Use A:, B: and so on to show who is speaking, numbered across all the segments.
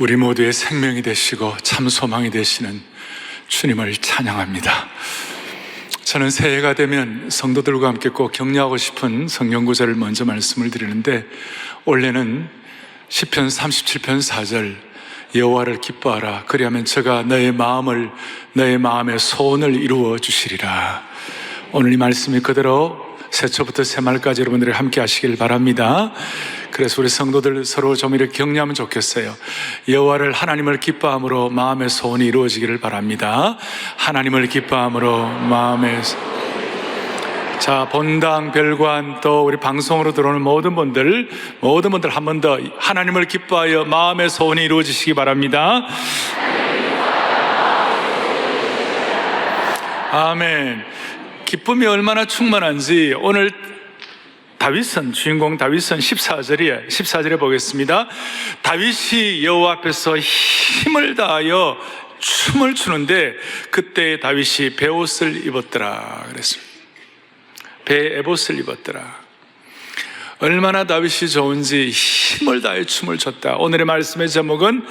A: 우리 모두의 생명이 되시고 참 소망이 되시는 주님을 찬양합니다. 저는 새해가 되면 성도들과 함께 꼭 격려하고 싶은 성경 구절을 먼저 말씀을 드리는데, 올해는 시편 37편 4절 여호와를 기뻐하라, 그리하면 저가 너의 마음의 소원을 이루어 주시리라. 오늘 이 말씀이 그대로 새초부터 새말까지 여러분들이 함께 하시길 바랍니다. 그래서 우리 성도들 서로 좀 이렇게 격려하면 좋겠어요. 여호와를, 하나님을 기뻐함으로 마음의 소원이 이루어지기를 바랍니다. 하나님을 기뻐함으로 자, 본당, 별관, 또 우리 방송으로 들어오는 모든 분들 한 번 더 하나님을 기뻐하여 마음의 소원이 이루어지시기 바랍니다. 아멘. 기쁨이 얼마나 충만한지 오늘 주인공 다윗은 14절에 보겠습니다. 다윗이 여호와 앞에서 힘을 다하여 춤을 추는데 그때 다윗이 베옷을 입었더라 그랬습니다. 베에봇을 입었더라. 얼마나 다윗이 좋은지 힘을 다해 춤을 췄다. 오늘의 말씀의 제목은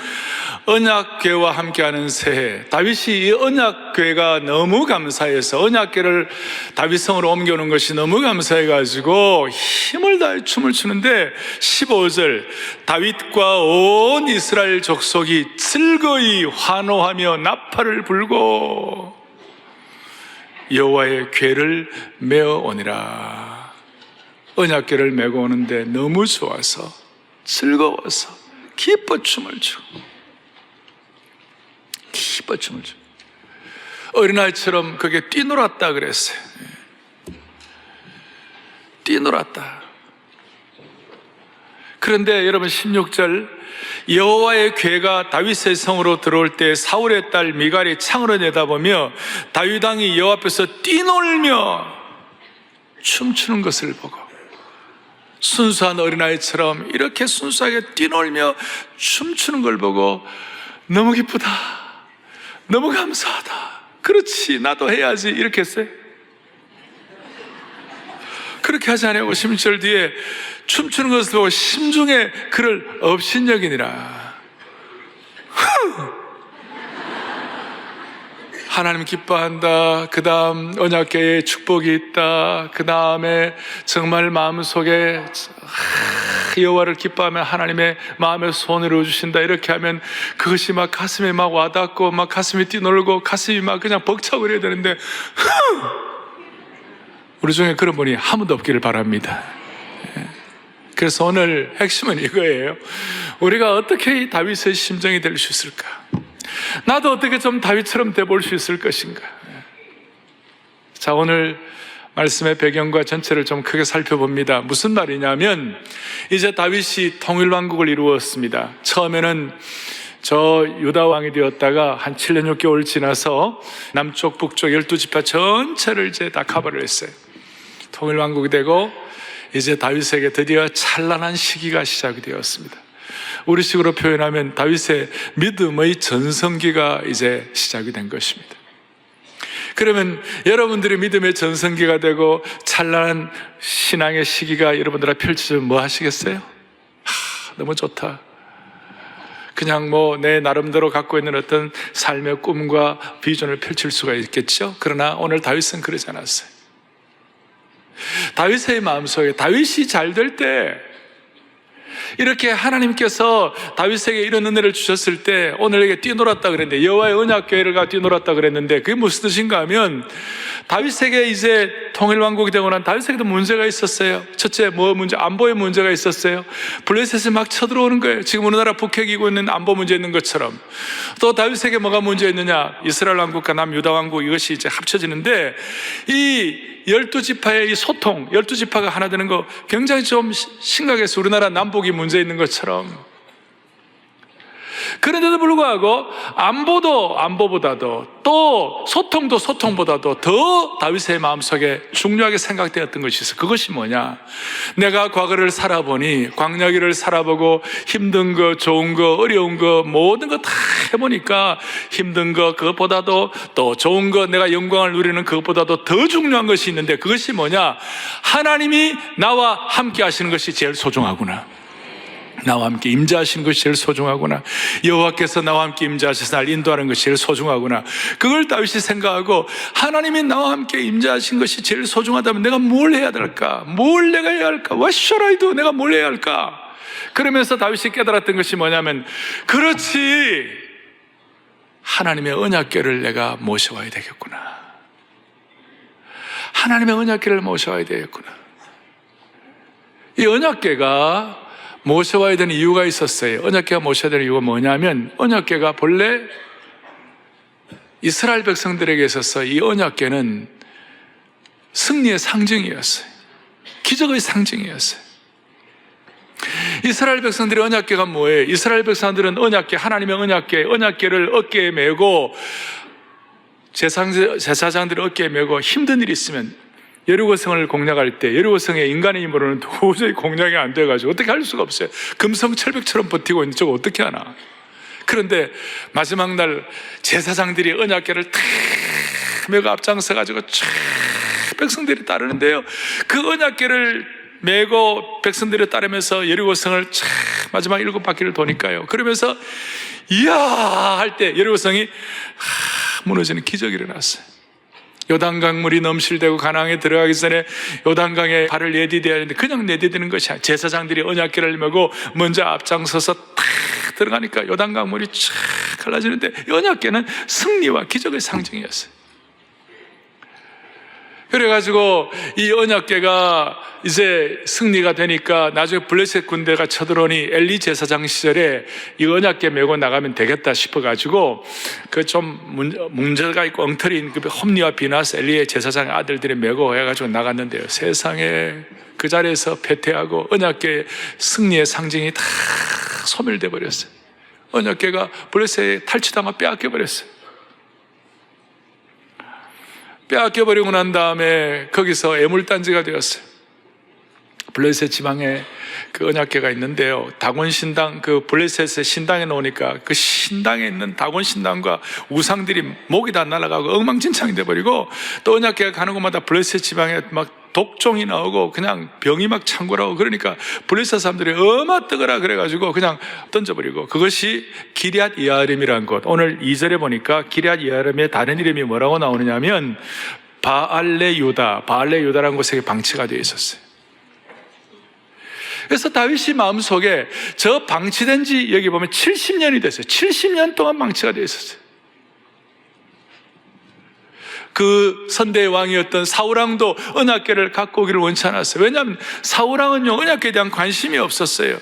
A: 언약궤와 함께하는 새해. 다윗이 이 언약궤가 너무 감사해서 언약궤를 다윗성으로 옮겨오는 것이 너무 감사해가지고 힘을 다해 춤을 추는데 15절 다윗과 온 이스라엘 족속이 즐거이 환호하며 나팔을 불고 여호와의 궤를 메어 오니라. 언약궤를 메고 오는데 너무 좋아서 즐거워서 기뻐 춤을 추고 어린아이처럼 그게 뛰놀았다 그랬어요. 뛰놀았다. 그런데 여러분 16절 여호와의 궤가 다윗의 성으로 들어올 때 사울의 딸 미갈이 창으로 내다보며 다윗 왕이 여호와 앞에서 뛰놀며 춤추는 것을 보고, 순수한 어린아이처럼 이렇게 순수하게 뛰놀며 춤추는 걸 보고 너무 기쁘다, 너무 감사하다, 그렇지 나도 해야지 이렇게 했어요? 그렇게 하지 않아요. 16절 뒤에 춤추는 것을 보고 심중에 그를 업신여기니라. 하나님 기뻐한다. 그 다음 언약궤에 축복이 있다. 그 다음에 정말 마음속에 여호와를 기뻐하면 하나님의 마음의 소원을 이루어주신다. 이렇게 하면 그것이 막 가슴에 막 와닿고 막 가슴이 뛰놀고 가슴이 막 그냥 벅차버려야 되는데 우리 중에 그런 분이 한 분도 없기를 바랍니다. 그래서 오늘 핵심은 이거예요. 우리가 어떻게 이 다윗의 심정이 될 수 있을까? 나도 어떻게 좀 다윗처럼 돼볼 수 있을 것인가? 자, 오늘 말씀의 배경과 전체를 좀 크게 살펴봅니다. 무슨 말이냐면 이제 다윗이 통일왕국을 이루었습니다. 처음에는 저 유다 왕이 되었다가 한 7년 6개월 지나서 남쪽 북쪽 12지파 전체를 이제 다 커버를 했어요. 통일왕국이 되고 이제 다윗에게 드디어 찬란한 시기가 시작이 되었습니다. 우리식으로 표현하면 다윗의 믿음의 전성기가 이제 시작이 된 것입니다. 그러면 여러분들이 믿음의 전성기가 되고 찬란한 신앙의 시기가 여러분들 앞에 펼쳐지면 뭐 하시겠어요? 너무 좋다. 그냥 내 나름대로 갖고 있는 어떤 삶의 꿈과 비전을 펼칠 수가 있겠죠. 그러나 오늘 다윗은 그러지 않았어요. 다윗의 마음속에 다윗이 잘 될 때, 이렇게 하나님께서 다윗에게 이런 은혜를 주셨을 때 오늘 이게 뛰놀았다 그랬는데, 여호와의 언약궤가 뛰놀았다 그랬는데 그게 무슨 뜻인가 하면 다윗에게 이제 통일왕국이 되고 난 다윗에게도 문제가 있었어요. 첫째 문제? 안보의 문제가 있었어요. 블레셋이 막 쳐들어오는 거예요. 지금 우리나라 북핵이고 있는 안보 문제 있는 것처럼. 또 다윗에게 뭐가 문제 있느냐? 이스라엘 왕국과 남유다 왕국 이것이 이제 합쳐지는데 이 12지파의 이 소통, 12지파가 하나 되는 거 굉장히 좀 심각해서 우리나라 남북이 문제 있는 것처럼. 그런데도 불구하고 안보보다도 또 소통보다도 더 다윗의 마음속에 중요하게 생각되었던 것이 있어요. 그것이 뭐냐? 내가 과거를 살아보니, 광야길을 살아보고 힘든 거, 좋은 거, 어려운 거 모든 거 다 해보니까 힘든 거 그것보다도 또 좋은 거, 내가 영광을 누리는 그것보다도 더 중요한 것이 있는데 그것이 뭐냐? 하나님이 나와 함께 하시는 것이 제일 소중하구나. 나와 함께 임재하시는 것이 제일 소중하구나. 여호와께서 나와 함께 임재하셔서 날 인도하는 것이 제일 소중하구나. 그걸 다윗이 생각하고 하나님이 나와 함께 임재하신 것이 제일 소중하다면 내가 뭘 해야 될까? 뭘 내가 해야 할까? What should I do? 내가 뭘 해야 할까? 그러면서 다윗이 깨달았던 것이 뭐냐면, 그렇지, 하나님의 언약궤를 내가 모셔와야 되겠구나. 하나님의 언약궤를 모셔와야 되겠구나. 이 언약궤가 모셔와야 되는 이유가 있었어요. 언약궤가 모셔야 되는 이유가 뭐냐면, 언약궤가 본래 이스라엘 백성들에게 있어서 이 언약궤는 승리의 상징이었어요. 기적의 상징이었어요. 이스라엘 백성들의 언약궤가 뭐예요? 이스라엘 백성들은 언약궤, 하나님의 언약궤를 어깨에 메고, 제사장들의 어깨에 메고 힘든 일이 있으면 여리고성을 공략할 때 여리고성에 인간의 힘으로는 도저히 공략이 안 돼가지고 어떻게 할 수가 없어요. 금성철벽처럼 버티고 있는데 저거 어떻게 하나. 그런데 마지막 날 제사장들이 언약궤를 탁 메고 앞장서가지고 쫙 백성들이 따르는데요, 그 언약궤를 메고 백성들이 따르면서 여리고성을 쫙 마지막 7바퀴를 도니까요, 그러면서 이야 할 때 여리고성이 무너지는 기적이 일어났어요. 요단강 물이 넘실대고 가나안에 들어가기 전에 요단강에 발을 내디뎌야 하는데 그냥 내디디는 것이 아니라 제사장들이 언약궤를 메고 먼저 앞장서서 탁 들어가니까 요단강 물이 쫙 갈라지는데, 언약궤는 승리와 기적의 상징이었어요. 그래가지고 이 언약궤가 이제 승리가 되니까 나중에 블레셋 군대가 쳐들어오니 엘리 제사장 시절에 이 언약궤 메고 나가면 되겠다 싶어가지고 그 좀 문제가 있고 엉터리인 그 홈리와 비나스 엘리의 제사장의 아들들이 메고 해가지고 나갔는데요, 세상에 그 자리에서 패퇴하고 언약궤의 승리의 상징이 다 소멸돼 버렸어요. 언약궤가 블레셋에 탈취당하고 빼앗겨 버렸어요. 빼앗겨버리고 난 다음에 거기서 애물단지가 되었어요. 블레셋 지방에 그 언약궤가 있는데요, 다곤 신당, 그 블레셋의 신당에 놓으니까 그 신당에 있는 다곤 신당과 우상들이 목이 다 날아가고 엉망진창이 돼버리고, 또 언약궤가 가는 곳마다 블레셋 지방에 막 독종이 나오고 그냥 병이 막 창궐하고, 그러니까 블레셋 사람들이 어마 뜨거라 그래가지고 그냥 던져버리고, 그것이 기럇 여아림이라는 곳. 오늘 2절에 보니까 기럇 여아림의 다른 이름이 뭐라고 나오느냐면 바알레 유다라는 곳에 방치가 되어 있었어요. 그래서 다윗이 마음속에 저 방치된 지 여기 보면 70년이 됐어요. 70년 동안 방치가 되어 있었어요. 그 선대의 왕이었던 사울왕도 언약궤를 갖고 오기를 원치 않았어요. 왜냐하면 사울왕은요, 언약궤에 대한 관심이 없었어요.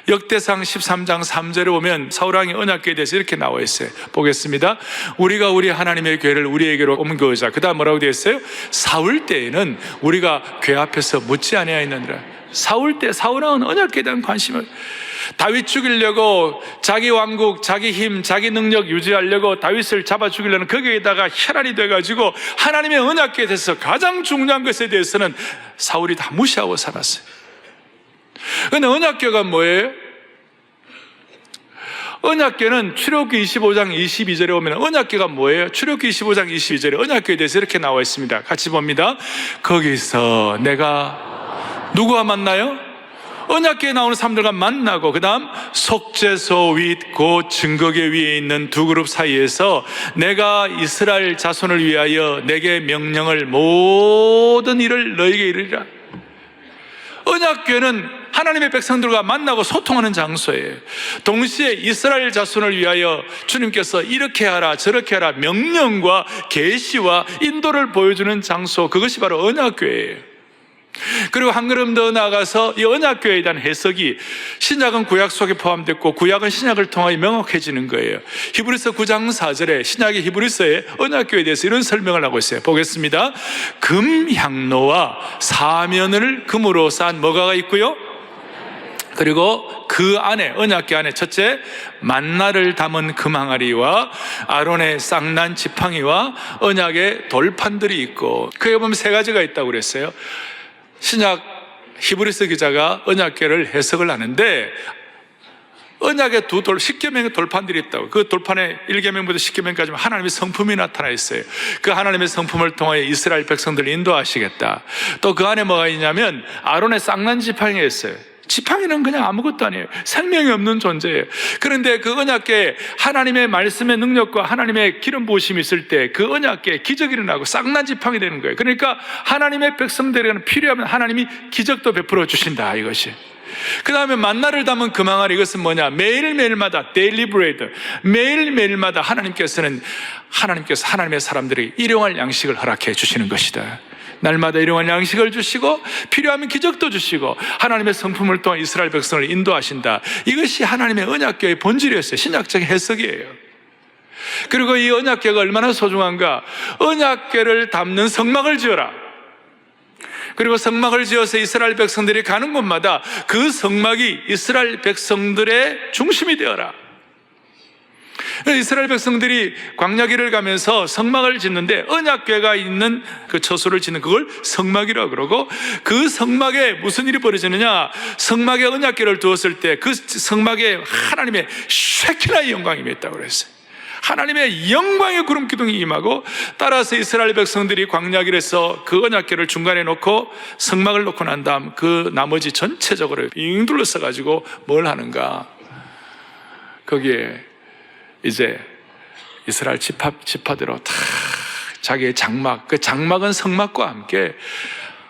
A: 역대상 13장 3절에 보면 사울왕이 언약궤에 대해서 이렇게 나와 있어요. 보겠습니다. 우리가 우리 하나님의 궤를 우리에게로 옮겨오자. 그 다음 뭐라고 되어 있어요? 사울 때에는 우리가 궤 앞에서 묻지 아니하였느니라. 사울왕은 언약궤에 대한 관심을, 다윗 죽이려고 자기 왕국, 자기 힘, 자기 능력 유지하려고 다윗을 잡아 죽이려는 거기에다가 혈안이 돼가지고 하나님의 언약궤에 대해서 가장 중요한 것에 대해서는 사울이 다 무시하고 살았어요. 그런데 언약궤가 뭐예요? 언약궤는 출애굽기 25장 22절에 보면 언약궤가 뭐예요? 출애굽기 25장 22절에 언약궤에 대해서 이렇게 나와 있습니다. 같이 봅니다. 거기서 내가 누구와 만나요? 언약궤에 나오는 사람들과 만나고, 그 다음 속죄소 윗 곧 증거궤 위에 있는 두 그룹 사이에서 내가 이스라엘 자손을 위하여 내게 명령을 모든 일을 너에게 이르리라. 언약궤는 하나님의 백성들과 만나고 소통하는 장소예요. 동시에 이스라엘 자손을 위하여 주님께서 이렇게 하라 저렇게 하라 명령과 계시와 인도를 보여주는 장소, 그것이 바로 언약궤예요. 그리고 한 걸음 더 나아가서 이 언약궤에 대한 해석이 신약은 구약 속에 포함됐고 구약은 신약을 통하여 명확해지는 거예요. 히브리서 9장 4절에 신약의 히브리서에 언약궤에 대해서 이런 설명을 하고 있어요. 보겠습니다. 금향로와 사면을 금으로 쌓은 뭐가 있고요, 그리고 그 안에, 언약궤 안에 첫째 만나를 담은 금항아리와 아론의 쌍난 지팡이와 언약의 돌판들이 있고, 그에 보면 세 가지가 있다고 그랬어요. 신약 히브리서 기자가 언약궤를 해석을 하는데 언약의 두 십계명의 돌판들이 있다고. 그 돌판에 1계명부터 10계명까지 하나님의 성품이 나타나 있어요. 그 하나님의 성품을 통하여 이스라엘 백성들을 인도하시겠다. 또 그 안에 뭐가 있냐면 아론의 쌍난 지팡이가 있어요. 지팡이는 그냥 아무것도 아니에요. 생명이 없는 존재예요. 그런데 그 언약궤에 하나님의 말씀의 능력과 하나님의 기름 부으심이 있을 때 그 언약궤에 기적이 일어나고 싹난 지팡이 되는 거예요. 그러니까 하나님의 백성들에게는 필요하면 하나님이 기적도 베풀어 주신다, 이것이. 그 다음에 만나를 담은 그 망아리, 이것은 뭐냐? 매일매일마다 데일리 브레이드, 매일매일마다 하나님께서 하나님의 사람들이 일용할 양식을 허락해 주시는 것이다. 날마다 일용할 양식을 주시고 필요하면 기적도 주시고 하나님의 성품을 통해 이스라엘 백성을 인도하신다. 이것이 하나님의 언약궤의 본질이었어요. 신약적 해석이에요. 그리고 이 언약궤가 얼마나 소중한가? 언약궤를 담는 성막을 지어라. 그리고 성막을 지어서 이스라엘 백성들이 가는 곳마다 그 성막이 이스라엘 백성들의 중심이 되어라. 이스라엘 백성들이 광야길을 가면서 성막을 짓는데 언약궤가 있는 그 처소를 짓는 그걸 성막이라고 그러고, 그 성막에 무슨 일이 벌어지느냐? 성막에 언약궤를 두었을 때 그 성막에 하나님의 쉐키나의 영광이 임했다고 그랬어요. 하나님의 영광의 구름 기둥이 임하고, 따라서 이스라엘 백성들이 광야길에서 그 언약궤를 중간에 놓고 성막을 놓고 난 다음 그 나머지 전체적으로 빙 둘러서 가지고 뭘 하는가? 거기에 이제 이스라엘 지파대로 다 자기의 장막, 그 장막은 성막과 함께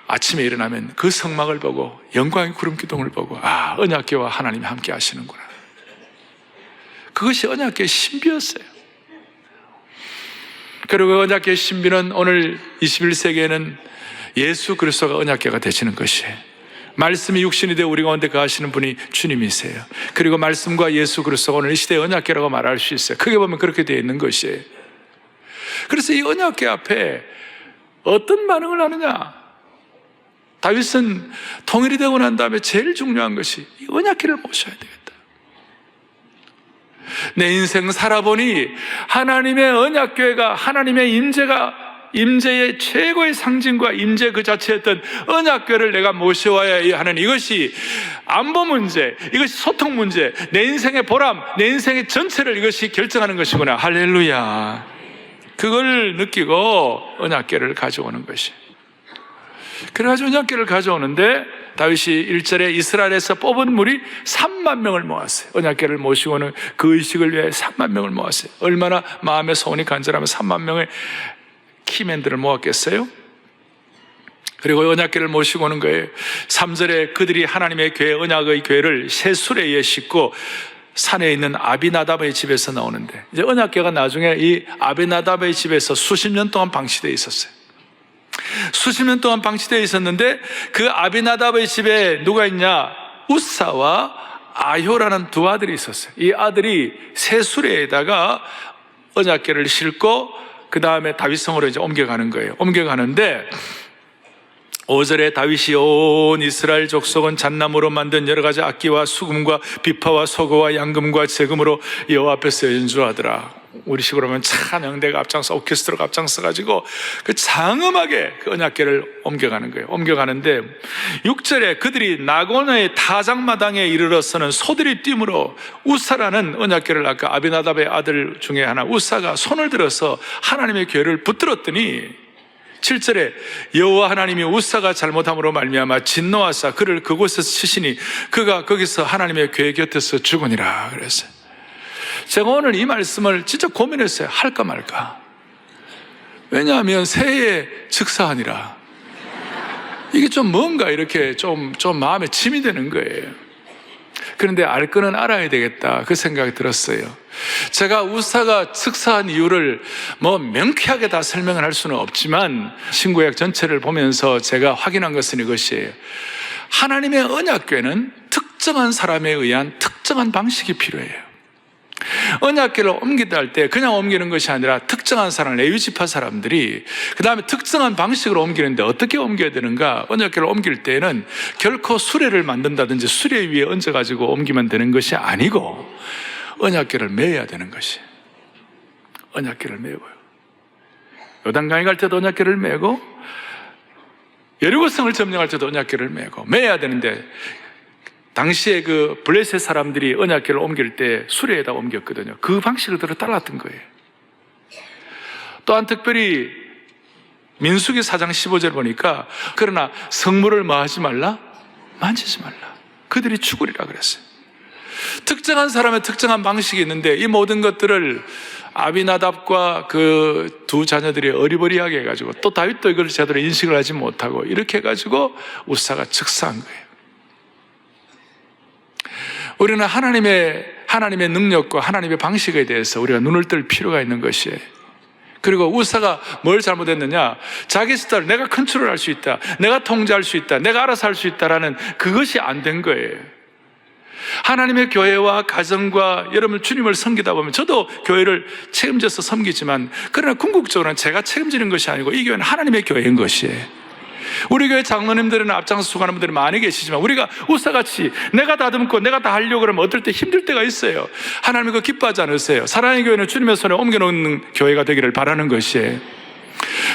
A: 아침에 일어나면 그 성막을 보고 영광의 구름 기둥을 보고, 아, 언약궤와 하나님이 함께 하시는구나. 그것이 언약궤의 신비였어요. 그리고 언약궤의 신비는 오늘 21세기에는 예수 그리스도가 언약궤가 되시는 것이에요. 말씀이 육신이 되어 우리 가운데 거하시는 분이 주님이세요. 그리고 말씀과 예수 그리스도가 오늘 이 시대의 언약궤라고 말할 수 있어요. 크게 보면 그렇게 되어 있는 것이에요. 그래서 이 언약궤 앞에 어떤 반응을 하느냐? 다윗은 통일이 되고 난 다음에 제일 중요한 것이 이 언약궤를 모셔야 되겠다. 내 인생 살아보니 하나님의 언약궤가, 하나님의 임재의 최고의 상징과 임재 그 자체였던 언약궤를 내가 모셔와야 하는, 이것이 안보 문제, 이것이 소통 문제, 내 인생의 보람, 내 인생의 전체를 이것이 결정하는 것이구나. 할렐루야. 그걸 느끼고 언약궤를 가져오는 것이. 그래가지고 언약궤를 가져오는데 다윗이 1절에 이스라엘에서 뽑은 무리 3만 명을 모았어요. 언약궤를 모시고는 그 의식을 위해 3만 명을 모았어요. 얼마나 마음의 소원이 간절하면 3만 명의 키맨들을 모았겠어요? 그리고 언약궤를 모시고 오는 거예요. 3절에 그들이 하나님의 궤, 언약의 궤를 새 수레에 싣고 산에 있는 아비나답의 집에서 나오는데, 이제 언약궤가 나중에 이 아비나답의 집에서 수십 년 동안 방치되어 있었어요. 수십 년 동안 방치되어 있었는데 그 아비나답의 집에 누가 있냐? 우사와 아효라는 두 아들이 있었어요. 이 아들이 새 수레에다가 언약궤를 싣고 그 다음에 다윗성으로 이제 옮겨가는 거예요. 옮겨가는데 5절에 다윗이 온 이스라엘 족속은 잣나무로 만든 여러 가지 악기와 수금과 비파와 소고와 양금과 제금으로 여호와 앞에서 연주하더라. 우리식으로 하면 찬양대가 앞장서, 오케스트라가 앞장서가지고 그 장엄하게 그 언약궤를 옮겨가는 거예요. 옮겨가는데 6절에 그들이 나곤의 타작마당에 이르러서는 소들이 뛰므로 우사라는 언약궤를, 아까 아비나답의 아들 중에 하나 우사가 손을 들어서 하나님의 궤를 붙들었더니 7절에 여호와 하나님이 우사가 잘못함으로 말미암아 진노하사 그를 그곳에서 치시니 그가 거기서 하나님의 궤 곁에서 죽으니라 그랬어요. 제가 오늘 이 말씀을 진짜 고민했어요. 할까 말까. 왜냐하면 새해 즉사하니라. 이게 좀 뭔가 이렇게 좀 마음에 짐이 되는 거예요. 그런데 알 거는 알아야 되겠다, 그 생각이 들었어요. 제가 우사가 즉사한 이유를 뭐 명쾌하게 다 설명을 할 수는 없지만 신구약 전체를 보면서 제가 확인한 것은 이것이에요. 하나님의 언약궤는 특정한 사람에 의한 특정한 방식이 필요해요. 언약궤를 옮기다 할 때 그냥 옮기는 것이 아니라 특정한 사람, 레위지파 사람들이 그 다음에 특정한 방식으로 옮기는데 어떻게 옮겨야 되는가? 언약궤를 옮길 때는 결코 수레를 만든다든지 수레 위에 얹어가지고 옮기면 되는 것이 아니고 언약궤를 매야 되는 것이. 언약궤를 매고요. 요단강에 갈 때도 언약궤를 매고 여리고성을 점령할 때도 언약궤를 매고 매야 되는데, 당시에 그 블레셋 사람들이 언약궤를 옮길 때 수레에다 옮겼거든요. 그 방식을 따랐던 거예요. 또한 특별히 민수기 4장 15절 보니까 그러나 성물을 뭐 하지 말라? 만지지 말라. 그들이 죽으리라 그랬어요. 특정한 사람의 특정한 방식이 있는데 이 모든 것들을 아비나답과 그 두 자녀들이 어리버리하게 해가지고 또 다윗도 이걸 제대로 인식을 하지 못하고 이렇게 해가지고 우사가 즉사한 거예요. 우리는 하나님의 능력과 하나님의 방식에 대해서 우리가 눈을 뜰 필요가 있는 것이에요. 그리고 우사가 뭘 잘못했느냐? 자기 스타일, 내가 컨트롤할 수 있다, 내가 통제할 수 있다, 내가 알아서 할 수 있다라는 그것이 안 된 거예요. 하나님의 교회와 가정과 여러분 주님을 섬기다 보면 저도 교회를 책임져서 섬기지만 그러나 궁극적으로는 제가 책임지는 것이 아니고 이 교회는 하나님의 교회인 것이에요. 우리 교회 장로님들은 앞장서 수고하는 분들이 많이 계시지만 우리가 우사같이 내가 다듬고 내가 다 하려고 그러면 어떨 때 힘들 때가 있어요. 하나님 그거 기뻐하지 않으세요? 사랑의 교회는 주님의 손에 옮겨놓는 교회가 되기를 바라는 것이에요.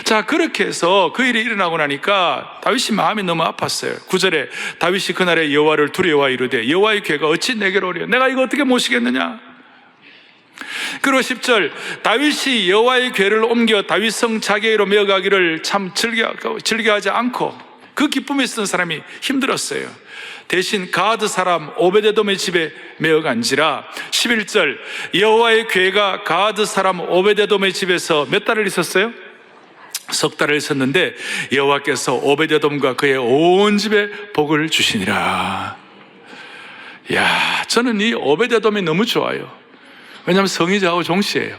A: 자, 그렇게 해서 그 일이 일어나고 나니까 다윗이 마음이 너무 아팠어요. 9절에 다윗이 그날에 여호와를 두려워하여 이르되 여호와의 괴가 어찌 내게로 오려? 내가 이거 어떻게 모시겠느냐? 그리고 10절 다윗이 여호와의 괴를 옮겨 다윗성 자기로 메어가기를 참 즐겨하지 않고 그 기쁨에 있었던 사람이 힘들었어요. 대신 가드 사람 오베데돔의 집에 메어간지라. 11절 여호와의 괴가 가드 사람 오베데돔의 집에서 몇 달을 있었어요? 석 달을 있었는데 여호와께서 오베데돔과 그의 온 집에 복을 주시니라. 야, 저는 이 오베데돔이 너무 좋아요. 왜냐하면 성이 저하고 종씨예요.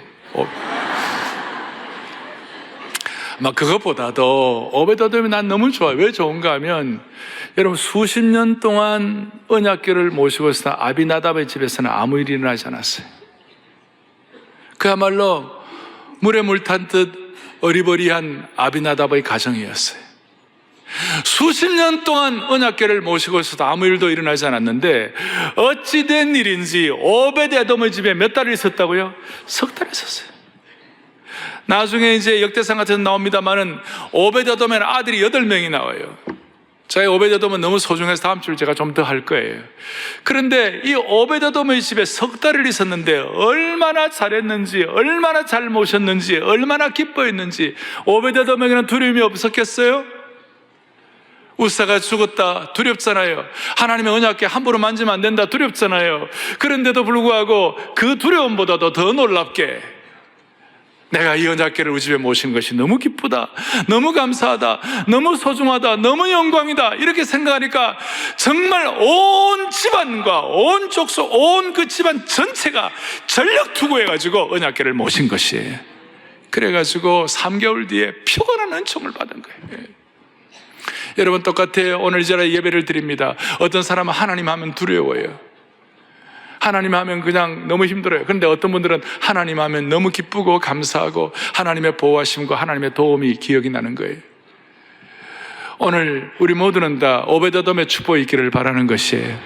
A: 막 그것보다도 오베데돔이 난 너무 좋아요. 왜 좋은가 하면 여러분 수십 년 동안 언약궤를 모시고 있었던 아비나답의 집에서는 아무 일이 일어나지 않았어요. 그야말로 물에 물 탄 듯 어리버리한 아비나답의 가정이었어요. 수십 년 동안 언약궤를 모시고 있어도 아무 일도 일어나지 않았는데 어찌된 일인지 오베데돔의 집에 몇 달을 있었다고요? 석 달 있었어요. 나중에 이제 역대상 같은 데 나옵니다만은 오베데돔에는 아들이 8명이 나와요. 저희 오베데돔은 너무 소중해서 다음 주를 제가 좀 더 할 거예요. 그런데 이 오베데돔의 집에 석 달을 있었는데 얼마나 잘했는지, 얼마나 잘 모셨는지, 얼마나 기뻐했는지 오베데돔에게는 두려움이 없었겠어요? 우사가 죽었다 두렵잖아요. 하나님의 언약궤 함부로 만지면 안 된다 두렵잖아요. 그런데도 불구하고 그 두려움보다도 더 놀랍게 내가 이 언약궤를 우리 집에 모신 것이 너무 기쁘다, 너무 감사하다, 너무 소중하다, 너무 영광이다 이렇게 생각하니까 정말 온 집안과 온 족속, 온 그 집안 전체가 전력 투구해가지고 언약궤를 모신 것이에요. 그래가지고 3개월 뒤에 표건한 은총을 받은 거예요. 여러분 똑같아요. 오늘 이 자리에 예배를 드립니다. 어떤 사람은 하나님 하면 두려워요. 하나님 하면 그냥 너무 힘들어요. 그런데 어떤 분들은 하나님 하면 너무 기쁘고 감사하고 하나님의 보호하심과 하나님의 도움이 기억이 나는 거예요. 오늘 우리 모두는 다 오베데돔의 축복이 있기를 바라는 것이에요.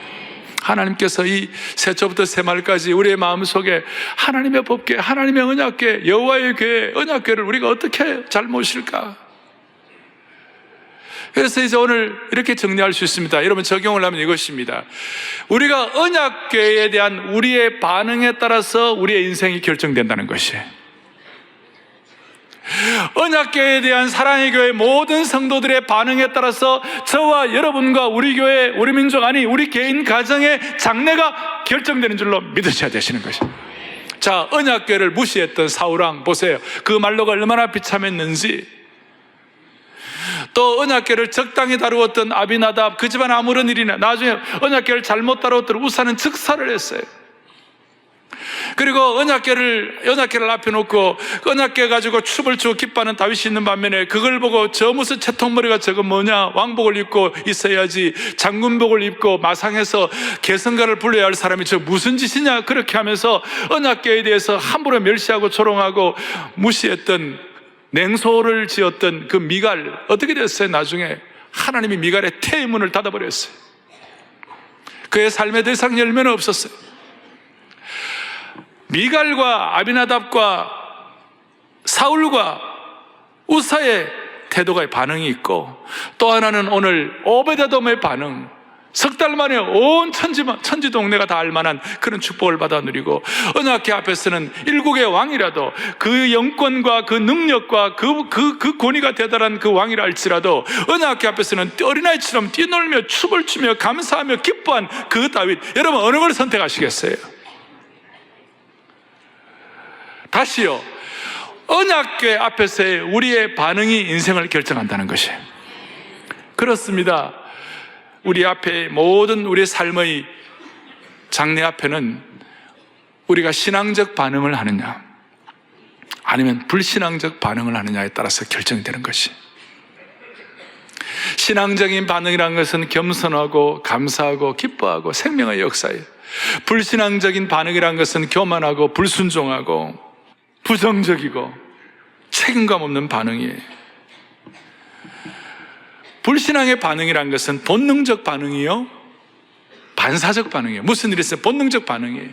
A: 하나님께서 이 새초부터 새말까지 우리의 마음속에 하나님의 법궤, 하나님의 언약궤, 여호와의 궤, 언약궤를 우리가 어떻게 잘 모실까? 그래서 이제 오늘 이렇게 정리할 수 있습니다. 여러분 적용을 하면 이것입니다. 우리가 언약궤에 대한 우리의 반응에 따라서 우리의 인생이 결정된다는 것이에요. 언약궤에 대한 사랑의 교회 모든 성도들의 반응에 따라서 저와 여러분과 우리 교회, 우리 민족, 아니 우리 개인 가정의 장래가 결정되는 줄로 믿으셔야 되시는 것입니다. 자, 언약궤를 무시했던 사울왕 보세요. 그 말로가 얼마나 비참했는지. 또 언약궤를 적당히 다루었던 아비나답, 그 집안 아무런 일이나 나중에 언약궤를 잘못 다루었던 우사는 즉사를 했어요. 그리고 언약궤를 앞에 놓고 언약궤 가지고 춤을 추고 기뻐하는 다윗이 있는 반면에 그걸 보고 저 무슨 채통머리가 저건 뭐냐, 왕복을 입고 있어야지 장군복을 입고 마상에서 개성가를 불러야 할 사람이 저 무슨 짓이냐 그렇게 하면서 언약궤에 대해서 함부로 멸시하고 조롱하고 무시했던, 냉소를 지었던 그 미갈 어떻게 됐어요? 나중에 하나님이 미갈의 태의 문을 닫아버렸어요. 그의 삶에 더 이상 열매는 없었어요. 미갈과 아비나답과 사울과 우사의 태도가 반응이 있고, 또 하나는 오늘 오베데돔의 반응, 석 달 만에 온 천지 동네가 다 알만한 그런 축복을 받아 누리고, 언약궤 앞에서는 일국의 왕이라도 그 영권과 그 능력과 그 권위가 대단한 그 왕이라 할지라도 언약궤 앞에서는 어린아이처럼 뛰놀며 춤을 추며 감사하며 기뻐한 그 다윗, 여러분 어느 걸 선택하시겠어요? 다시요, 언약궤 앞에서의 우리의 반응이 인생을 결정한다는 것이에요. 그렇습니다. 우리 앞에 모든 우리의 삶의 장래 앞에는 우리가 신앙적 반응을 하느냐 아니면 불신앙적 반응을 하느냐에 따라서 결정되는 것이, 신앙적인 반응이라는 것은 겸손하고 감사하고 기뻐하고 생명의 역사예요. 불신앙적인 반응이라는 것은 교만하고 불순종하고 부정적이고 책임감 없는 반응이에요. 불신앙의 반응이라는 것은 본능적 반응이요, 반사적 반응이에요. 무슨 일이 있어요? 본능적 반응이에요.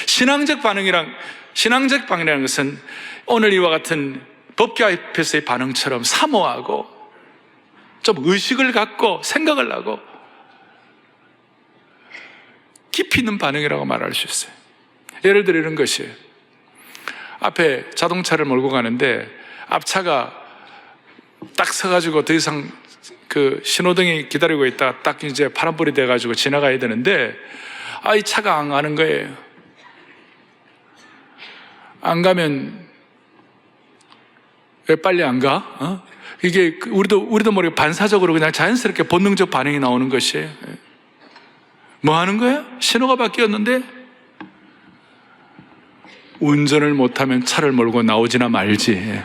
A: 신앙적 반응이라는 것은 오늘 이와 같은 법궤 앞에서의 반응처럼 사모하고 좀 의식을 갖고 생각을 하고 깊이 있는 반응이라고 말할 수 있어요. 예를 들어 이런 것이에요. 앞에 자동차를 몰고 가는데 앞차가 딱 서가지고 더 이상 그 신호등이 기다리고 있다가 딱 이제 파란불이 돼가지고 지나가야 되는데, 이 차가 안 가는 거예요. 안 가면 왜 빨리 안 가? 이게 우리도 모르게 반사적으로 그냥 자연스럽게 본능적 반응이 나오는 것이에요. 뭐 하는 거야? 신호가 바뀌었는데 운전을 못하면 차를 몰고 나오지나 말지.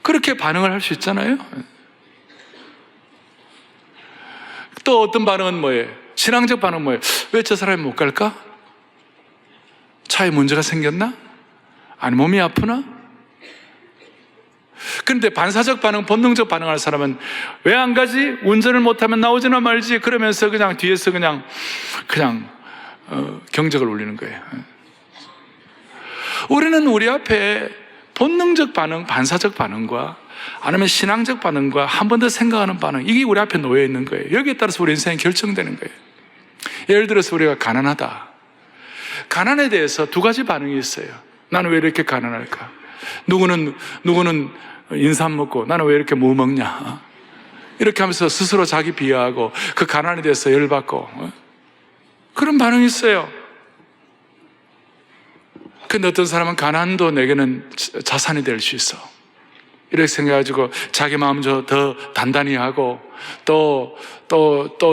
A: 그렇게 반응을 할 수 있잖아요. 또 어떤 반응은 뭐예요? 신앙적 반응은 뭐예요? 왜 저 사람이 못 갈까? 차에 문제가 생겼나? 아니 몸이 아프나? 그런데 반사적 반응, 본능적 반응할 사람은 왜 안 가지? 운전을 못하면 나오지나 말지. 그러면서 그냥 뒤에서 그냥 경적을 울리는 거예요. 우리는 우리 앞에 본능적 반응, 반사적 반응과 아니면 신앙적 반응과 한 번 더 생각하는 반응, 이게 우리 앞에 놓여 있는 거예요. 여기에 따라서 우리 인생이 결정되는 거예요. 예를 들어서 우리가 가난하다. 가난에 대해서 두 가지 반응이 있어요. 나는 왜 이렇게 가난할까? 누구는 인삼 먹고 나는 왜 이렇게 뭐 먹냐? 이렇게 하면서 스스로 자기 비하하고 그 가난에 대해서 열받고 그런 반응이 있어요. 근데 어떤 사람은 가난도 내게는 자산이 될 수 있어, 이렇게 생각해가지고 자기 마음 더 단단히 하고 또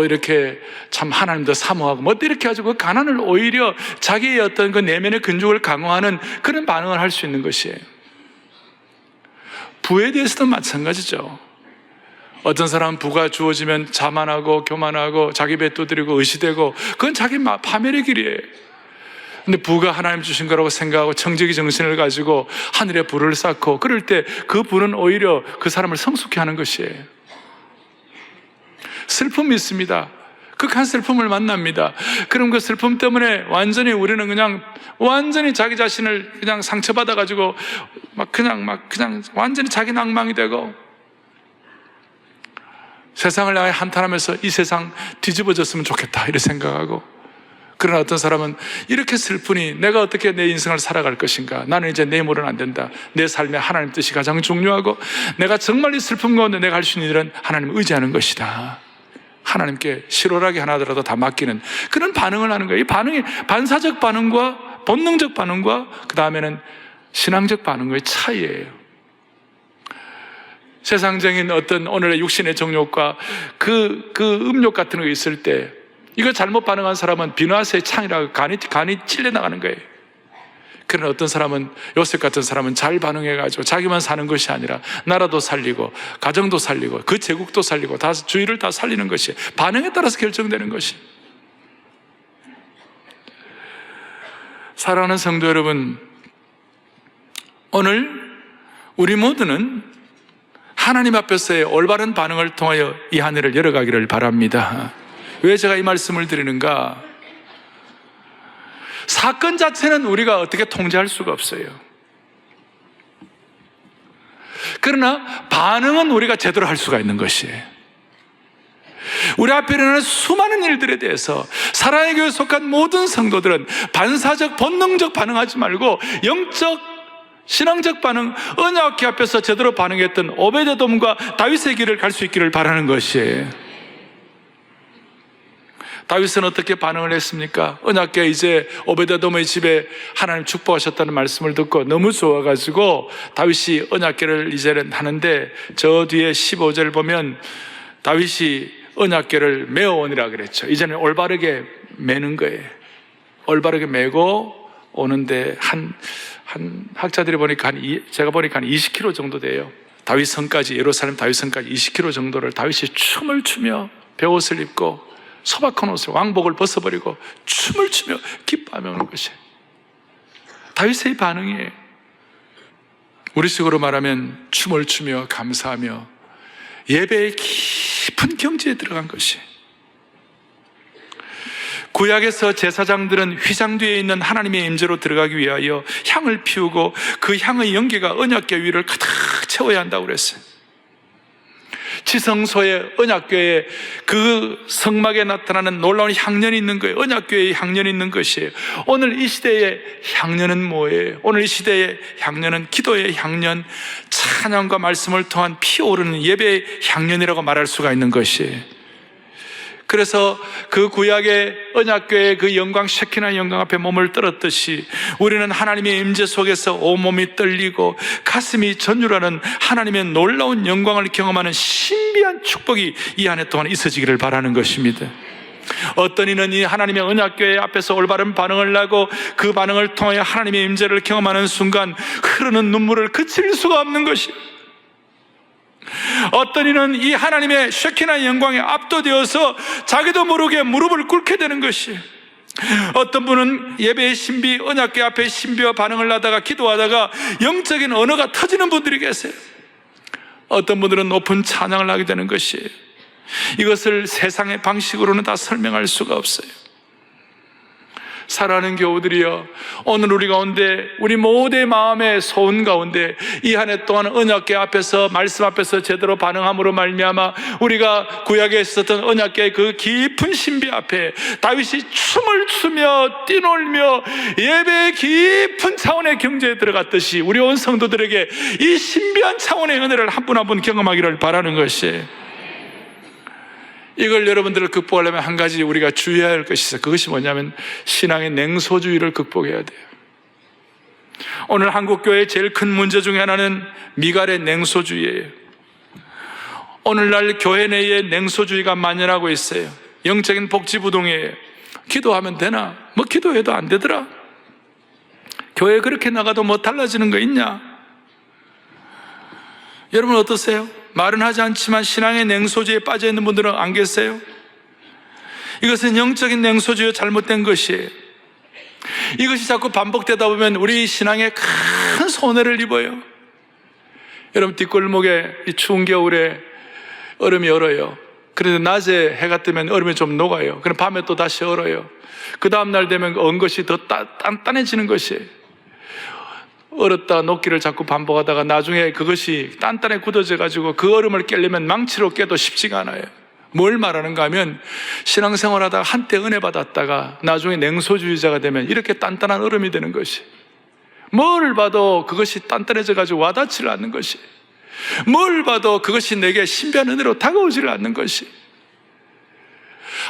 A: 이렇게 참 하나님 더 사모하고 뭐 이렇게 해가지고 가난을 오히려 자기의 어떤 그 내면의 근육을 강화하는 그런 반응을 할 수 있는 것이에요. 부에 대해서도 마찬가지죠. 어떤 사람은 부가 주어지면 자만하고 교만하고 자기 배 두드리고 의시되고 그건 자기 파멸의 길이에요. 근데 부가 하나님 주신 거라고 생각하고 청지기 정신을 가지고 하늘에 부를 쌓고 그럴 때 그 부는 오히려 그 사람을 성숙케 하는 것이에요. 슬픔이 있습니다. 극한 슬픔을 만납니다. 그럼 그 슬픔 때문에 완전히 우리는 그냥 완전히 자기 자신을 그냥 상처받아가지고 그냥 완전히 자기 낭망이 되고 세상을 향해 한탄하면서 이 세상 뒤집어졌으면 좋겠다 이렇게 생각하고, 그러나 어떤 사람은 이렇게 슬프니 내가 어떻게 내 인생을 살아갈 것인가? 나는 이제 내 힘으로는 안 된다. 내 삶에 하나님 뜻이 가장 중요하고 내가 정말 이 슬픔 가운데 내가 할 수 있는 일은 하나님을 의지하는 것이다. 하나님께 실오라기 하나더라도 다 맡기는 그런 반응을 하는 거예요. 이 반응이 반사적 반응과 본능적 반응과 그 다음에는 신앙적 반응의 차이예요. 세상적인 어떤 오늘의 육신의 정욕과 그 음욕 같은 거 있을 때 이거 잘못 반응한 사람은 비누아스의 창이라고 간이 찔려나가는 거예요. 그러나 어떤 사람은, 요셉 같은 사람은 잘 반응해가지고 자기만 사는 것이 아니라 나라도 살리고 가정도 살리고 그 제국도 살리고 다 주위를 다 살리는 것이 반응에 따라서 결정되는 것이. 사랑하는 성도 여러분, 오늘 우리 모두는 하나님 앞에서의 올바른 반응을 통하여 이 한 해를 열어가기를 바랍니다. 왜 제가 이 말씀을 드리는가? 사건 자체는 우리가 어떻게 통제할 수가 없어요. 그러나 반응은 우리가 제대로 할 수가 있는 것이에요. 우리 앞에 일어나는 수많은 일들에 대해서 사랑의 교회에 속한 모든 성도들은 반사적 본능적 반응하지 말고 영적 신앙적 반응, 언약궤 앞에서 제대로 반응했던 오베데돔과 다윗의 길을 갈 수 있기를 바라는 것이에요. 다윗은 어떻게 반응을 했습니까? 언약궤 이제 오베데돔의 집에 하나님 축복하셨다는 말씀을 듣고 너무 좋아가지고 다윗이 언약궤를 이제는 하는데, 저 뒤에 15절을 보면 다윗이 언약궤를 메어오니라 그랬죠. 이제는 올바르게 매는 거예요. 올바르게 메고 오는데 한 학자들이 보니까 제가 보니까 한 20km 정도 돼요. 다윗성까지, 예루살렘 다윗성까지 20km 정도를 다윗이 춤을 추며 베옷을 입고 소박한 옷을, 왕복을 벗어버리고 춤을 추며 기뻐하며 오는 것이 다윗의 반응이에요. 우리식으로 말하면 춤을 추며 감사하며 예배의 깊은 경지에 들어간 것이. 구약에서 제사장들은 휘장 뒤에 있는 하나님의 임재로 들어가기 위하여 향을 피우고 그 향의 연기가 언약궤 위를 가득 채워야 한다고 그랬어요. 지성소의 언약궤에 그 성막에 나타나는 놀라운 향년이 있는 거예요. 언약궤에 향년이 있는 것이에요. 오늘 이 시대의 향년은 뭐예요? 오늘 이 시대의 향년은 기도의 향년, 찬양과 말씀을 통한 피어오르는 예배의 향년이라고 말할 수가 있는 것이에요. 그래서 그 구약의 언약궤의 그 영광, 셰키나 영광 앞에 몸을 떨었듯이 우리는 하나님의 임재 속에서 온몸이 떨리고 가슴이 전율하는 하나님의 놀라운 영광을 경험하는 신비한 축복이 이 한 해 동안 있어지기를 바라는 것입니다. 어떤 이는 이 하나님의 언약궤 앞에서 올바른 반응을 하고 그 반응을 통하여 하나님의 임재를 경험하는 순간 흐르는 눈물을 그칠 수가 없는 것이에요. 어떤 이는 이 하나님의 셰키나 영광에 압도되어서 자기도 모르게 무릎을 꿇게 되는 것이에요. 어떤 분은 예배의 신비, 언약궤 앞에 신비와 반응을 하다가 기도하다가 영적인 언어가 터지는 분들이 계세요. 어떤 분들은 높은 찬양을 하게 되는 것이에요. 이것을 세상의 방식으로는 다 설명할 수가 없어요. 사랑하는 교우들이여, 오늘 우리 가운데, 우리 모두의 마음의 소원 가운데 이 한 해 동안 언약궤 앞에서, 말씀 앞에서 제대로 반응함으로 말미암아 우리가 구약에 있었던 언약궤의 그 깊은 신비 앞에 다윗이 춤을 추며 뛰놀며 예배의 깊은 차원의 경제에 들어갔듯이 우리 온 성도들에게 이 신비한 차원의 은혜를 한 분 한 분 경험하기를 바라는 것이에요. 이걸 여러분들을 극복하려면 한 가지 우리가 주의해야 할 것이 있어요. 그것이 뭐냐면 신앙의 냉소주의를 극복해야 돼요. 오늘 한국교회의 제일 큰 문제 중에 하나는 미갈의 냉소주의예요. 오늘날 교회 내에 냉소주의가 만연하고 있어요. 영적인 복지부동이에요. 기도하면 되나? 뭐 기도해도 안 되더라. 교회 그렇게 나가도 뭐 달라지는 거 있냐? 여러분 어떠세요? 말은 하지 않지만 신앙의 냉소주의에 빠져 있는 분들은 안 계세요? 이것은 영적인 냉소주의가 잘못된 것이에요. 이것이 자꾸 반복되다 보면 우리 신앙에 큰 손해를 입어요. 여러분, 뒷골목에 이 추운 겨울에 얼음이 얼어요. 그런데 낮에 해가 뜨면 얼음이 좀 녹아요. 그럼 밤에 또 다시 얼어요. 그 다음날 되면 언 것이 더 단단해지는 것이에요. 얼었다 녹기를 자꾸 반복하다가 나중에 그것이 단단해 굳어져 가지고 그 얼음을 깨려면 망치로 깨도 쉽지가 않아요. 뭘 말하는가 하면 신앙생활하다가 한때 은혜 받았다가 나중에 냉소주의자가 되면 이렇게 단단한 얼음이 되는 것이, 뭘 봐도 그것이 단단해져 가지고 와닿지를 않는 것이, 뭘 봐도 그것이 내게 신비한 은혜로 다가오지를 않는 것이,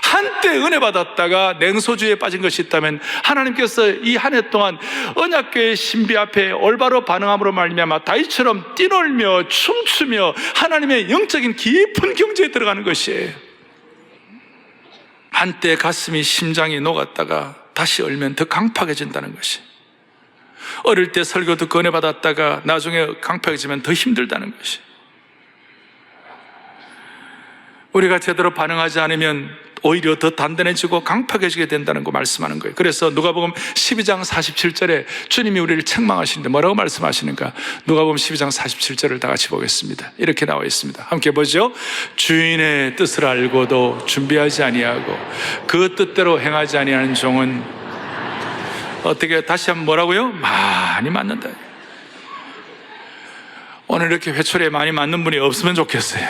A: 한때 은혜 받았다가 냉소주의에 빠진 것이 있다면 하나님께서 이 한 해 동안 언약궤의 신비 앞에 올바로 반응함으로 말미암아 다윗처럼 뛰놀며 춤추며 하나님의 영적인 깊은 경지에 들어가는 것이에요. 한때 가슴이 심장이 녹았다가 다시 얼면 더 강팍해진다는 것이, 어릴 때 설교 듣고 은혜 받았다가 나중에 강팍해지면 더 힘들다는 것이, 우리가 제대로 반응하지 않으면 오히려 더 단단해지고 강팍해지게 된다는 거 말씀하는 거예요. 그래서 누가복음 12장 47절에 주님이 우리를 책망하시는데 뭐라고 말씀하시는가? 누가복음 12장 47절을 다 같이 보겠습니다. 이렇게 나와 있습니다. 함께 보죠. 주인의 뜻을 알고도 준비하지 아니하고 그 뜻대로 행하지 아니하는 종은 어떻게, 다시 한번 뭐라고요? 많이 맞는다. 오늘 이렇게 회초리에 많이 맞는 분이 없으면 좋겠어요.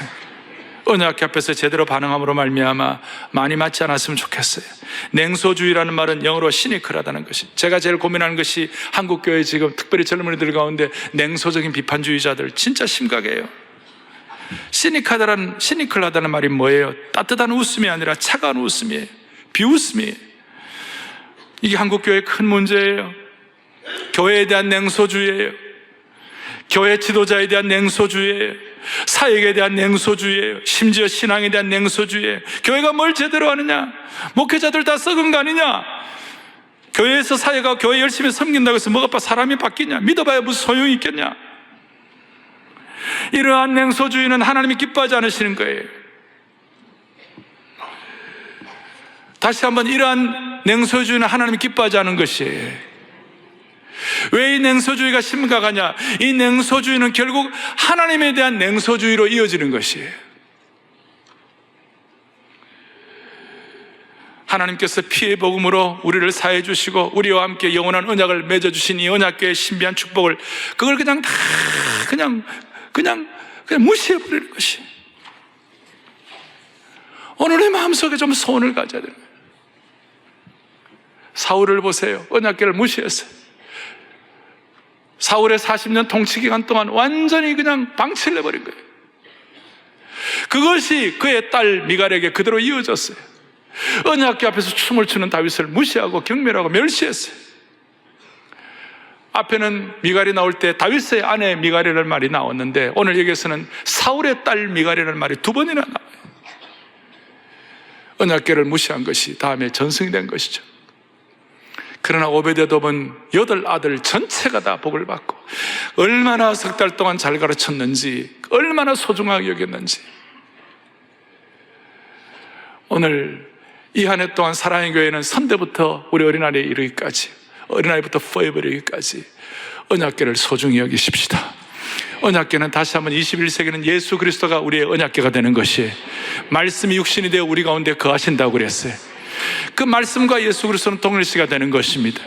A: 언약궤 앞에서 제대로 반응함으로 말미암아 많이 맞지 않았으면 좋겠어요. 냉소주의라는 말은 영어로 시니컬하다는 것이, 제가 제일 고민하는 것이 한국교회 지금 특별히 젊은이들 가운데 냉소적인 비판주의자들 진짜 심각해요. 시니컬하다는 말이 뭐예요? 따뜻한 웃음이 아니라 차가운 웃음이에요. 비웃음이에요. 이게 한국교회의 큰 문제예요. 교회에 대한 냉소주의예요. 교회 지도자에 대한 냉소주의예요. 사역에 대한 냉소주의예요. 심지어 신앙에 대한 냉소주의예요. 교회가 뭘 제대로 하느냐? 목회자들 다 썩은 거 아니냐? 교회에서 사역하고 교회 열심히 섬긴다고 해서 뭐가 사람이 바뀌냐? 믿어봐야 무슨 소용이 있겠냐? 이러한 냉소주의는 하나님이 기뻐하지 않으시는 거예요. 다시 한번, 이러한 냉소주의는 하나님이 기뻐하지 않은 것이에요. 왜 이 냉소주의가 심각하냐? 이 냉소주의는 결국 하나님에 대한 냉소주의로 이어지는 것이에요. 하나님께서 피의 복음으로 우리를 사해 주시고 우리와 함께 영원한 언약을 맺어 주신 이 언약궤의 신비한 축복을, 그걸 그냥 다 그냥 무시해 버리는 것이, 오늘의 마음속에 좀 소원을 가져야 되는 거예요. 사울을 보세요. 언약궤를 무시했어요. 사울의 40년 통치 기간 동안 완전히 그냥 방치를 해버린 거예요. 그것이 그의 딸 미갈에게 그대로 이어졌어요. 언약궤 앞에서 춤을 추는 다윗을 무시하고 경멸하고 멸시했어요. 앞에는 미갈이 나올 때 다윗의 아내 미갈이라는 말이 나왔는데, 오늘 여기에서는 사울의 딸 미갈이라는 말이 2번이나 나와요. 언약궤를 무시한 것이 다음에 전승이 된 것이죠. 그러나 오베데돔은 8 아들 전체가 다 복을 받고, 얼마나 석 달 동안 잘 가르쳤는지, 얼마나 소중하게 여겼는지. 오늘 이 한 해 동안 사랑의 교회는 선대부터 우리 어린아이에 이르기까지, 어린아이부터 포에버 이르기까지 언약궤를 소중히 여기십시다. 언약궤는 다시 한번 21세기는 예수 그리스도가 우리의 언약궤가 되는 것이에요. 말씀이 육신이 되어 우리 가운데 거하신다고 그랬어요. 그 말씀과 예수 그리스도는 동일시가 되는 것입니다.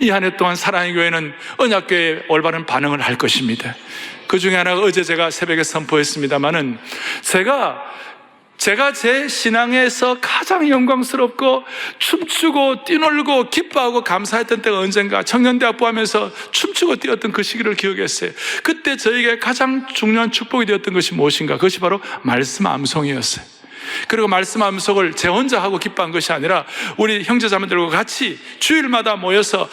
A: 이 한 해 동안 사랑의 교회는 언약궤에 올바른 반응을 할 것입니다. 그 중에 하나가 어제 제가 새벽에 선포했습니다마는, 제가 제 신앙에서 가장 영광스럽고 춤추고 뛰놀고 기뻐하고 감사했던 때가 언젠가, 청년대학부 하면서 춤추고 뛰었던 그 시기를 기억했어요. 그때 저에게 가장 중요한 축복이 되었던 것이 무엇인가? 그것이 바로 말씀 암송이었어요. 그리고 말씀 암송을 제 혼자 하고 기뻐한 것이 아니라 우리 형제자매들과 같이 주일마다 모여서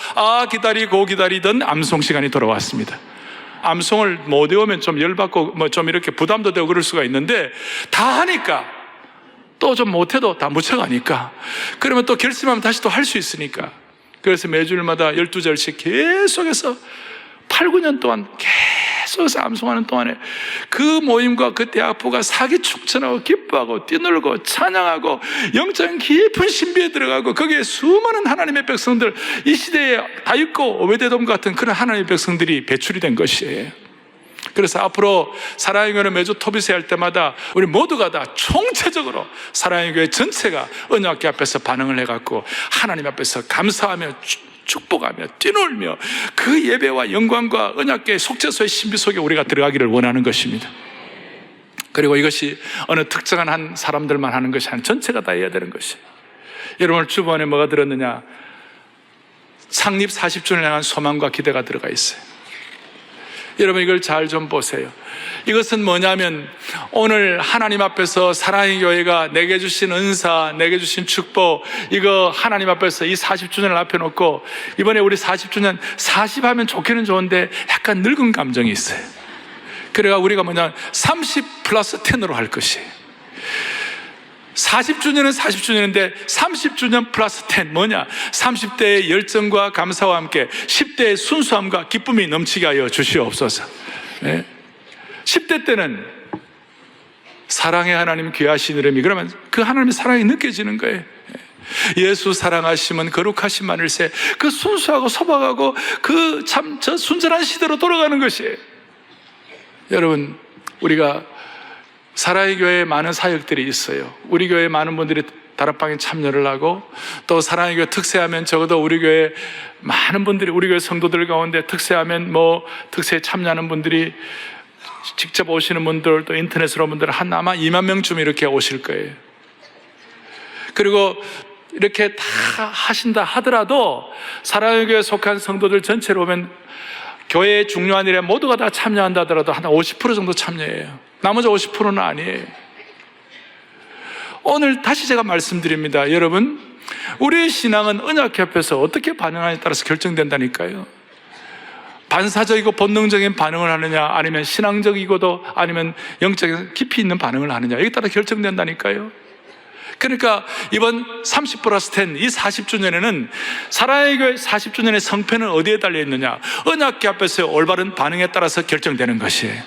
A: 기다리고 기다리던 암송 시간이 돌아왔습니다. 암송을 못 외우면 좀 열받고 좀 이렇게 부담도 되고 그럴 수가 있는데, 다 하니까, 또 좀 못해도 다 묻혀가니까, 그러면 또 결심하면 다시 또 할 수 있으니까, 그래서 매주일마다 12절씩 계속해서 8, 9년 동안 계속해서 암송하는 동안에 그 모임과 그 대학부가 사기 충천하고 기뻐하고 뛰놀고 찬양하고 영적인 깊은 신비에 들어가고, 거기에 수많은 하나님의 백성들, 이 시대에 다윗과 오베데돔 같은 그런 하나님의 백성들이 배출이 된 것이에요. 그래서 앞으로 사랑의 교회는 매주 토비세 할 때마다 우리 모두가 다 총체적으로 사랑의 교회 전체가 언약궤 앞에서 반응을 해갖고 하나님 앞에서 감사하며 축복하며 뛰놀며 그 예배와 영광과 언약궤 속죄소의 신비 속에 우리가 들어가기를 원하는 것입니다. 그리고 이것이 어느 특정한 한 사람들만 하는 것이 아니라 전체가 다 해야 되는 것이에요. 여러분, 오늘 주보 안에 뭐가 들었느냐? 창립 40주년을 향한 소망과 기대가 들어가 있어요. 여러분, 이걸 잘 좀 보세요. 이것은 뭐냐면, 오늘 하나님 앞에서 사랑의 교회가 내게 주신 은사, 내게 주신 축복, 이거 하나님 앞에서 이 40주년을 앞에 놓고, 이번에 우리 40주년 40 하면 좋기는 좋은데 약간 늙은 감정이 있어요. 그래가 우리가 30 플러스 10으로 할 것이에요. 40주년은 40주년인데 30주년 플러스 10 뭐냐? 30대의 열정과 감사와 함께 10대의 순수함과 기쁨이 넘치게 하여 주시옵소서. 네. 10대 때는 사랑의 하나님 귀하신 이름이, 그러면 그 하나님의 사랑이 느껴지는 거예요. 예수 사랑하시면 거룩하신 만일세, 그 순수하고 소박하고 그 참 저 순전한 시대로 돌아가는 것이에요. 여러분, 우리가 사랑의 교회에 많은 사역들이 있어요. 우리 교회에 많은 분들이 다락방에 참여를 하고, 또 사랑의 교회 특세하면 적어도 우리 교회 많은 분들이, 우리 교회 성도들 가운데 특세하면 특세에 참여하는 분들이 직접 오시는 분들, 또 인터넷으로 온 분들 한 아마 2만 명쯤 이렇게 오실 거예요. 그리고 이렇게 다 하신다 하더라도 사랑의 교회에 속한 성도들 전체로 보면 교회의 중요한 일에 모두가 다 참여한다 하더라도 한 50% 정도 참여해요. 나머지 50%는 아니에요. 오늘 다시 제가 말씀드립니다. 여러분, 우리의 신앙은 언약궤 앞에서 어떻게 반응하느냐에 따라서 결정된다니까요. 반사적이고 본능적인 반응을 하느냐, 아니면 신앙적이고도 아니면 영적인 깊이 있는 반응을 하느냐, 여기에 따라 결정된다니까요. 그러니까 이번 30+10 이 40주년에는 사랑의 교회 40주년의 성패는 어디에 달려 있느냐? 언약궤 앞에서의 올바른 반응에 따라서 결정되는 것이에요.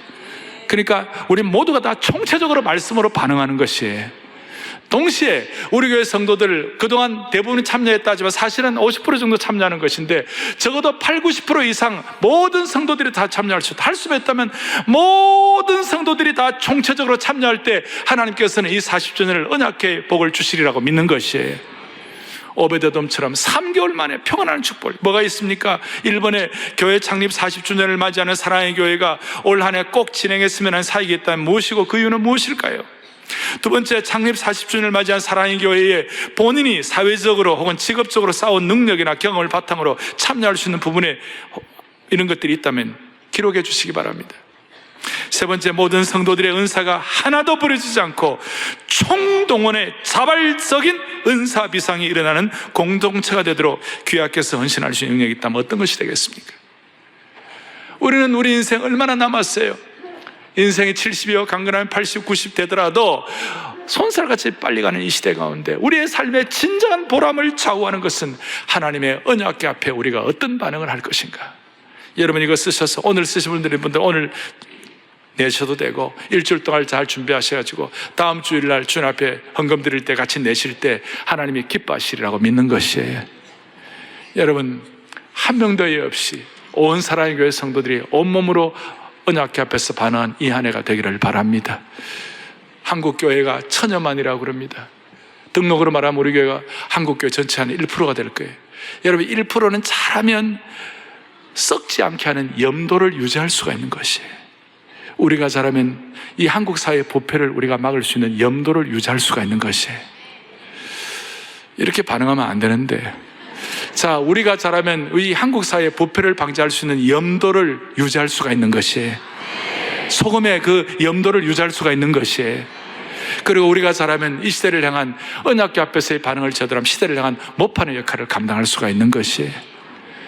A: 그러니까 우리 모두가 다 총체적으로 말씀으로 반응하는 것이에요. 동시에 우리 교회 성도들 그동안 대부분이 참여했다 하지만 사실은 50% 정도 참여하는 것인데 적어도 80-90% 이상 모든 성도들이 다 참여할 수 있다. 할 수만 있다면 모든 성도들이 다 총체적으로 참여할 때 하나님께서는 이 40주년을 언약궤의 복을 주시리라고 믿는 것이에요. 오베데돔처럼 3개월 만에 평안한 축복. 뭐가 있습니까? 일본의 교회 창립 40주년을 맞이하는 사랑의 교회가 올 한 해 꼭 진행했으면 하는 사역이 있다면 무엇이고 그 이유는 무엇일까요? 두 번째, 창립 40주년을 맞이한 사랑의 교회에 본인이 사회적으로 혹은 직업적으로 쌓은 능력이나 경험을 바탕으로 참여할 수 있는 부분에 이런 것들이 있다면 기록해 주시기 바랍니다. 세 번째, 모든 성도들의 은사가 하나도 버려지지 않고 총동원의 자발적인 은사 비상이 일어나는 공동체가 되도록 귀하께서 헌신할 수 있는 능력이 있다면 어떤 것이 되겠습니까? 우리는 우리 인생 얼마나 남았어요? 인생이 70이요 강건하면 80, 90 되더라도 손살같이 빨리 가는 이 시대 가운데 우리의 삶의 진정한 보람을 좌우하는 것은 하나님의 언약궤 앞에 우리가 어떤 반응을 할 것인가. 여러분 이거 쓰셔서 오늘 쓰신 분들 오늘 내셔도 되고 일주일 동안 잘 준비하셔가지고 다음 주일날 주님 앞에 헌금 드릴 때 같이 내실 때 하나님이 기뻐하시리라고 믿는 것이에요. 여러분 한 명도 예 없이 온 사랑의 교회 성도들이 온몸으로 언약궤 앞에서 반응한 이 한 해가 되기를 바랍니다. 한국교회가 1000여만이라고 그럽니다. 등록으로 말하면 우리 교회가 한국교회 전체 한 1%가 될 거예요. 여러분 1%는 잘하면 썩지 않게 하는 염도를 유지할 수가 있는 것이에요. 우리가 잘하면 이 한국 사회의 부패를 우리가 막을 수 있는 염도를 유지할 수가 있는 것이에요. 이렇게 반응하면 안 되는데, 자, 우리가 잘하면 이 한국 사회의 부패를 방지할 수 있는 염도를 유지할 수가 있는 것이에요. 소금의 그 염도를 유지할 수가 있는 것이에요. 그리고 우리가 잘하면 이 시대를 향한 언약궤 앞에서의 반응을 제대로 하면 시대를 향한 못판의 역할을 감당할 수가 있는 것이에요.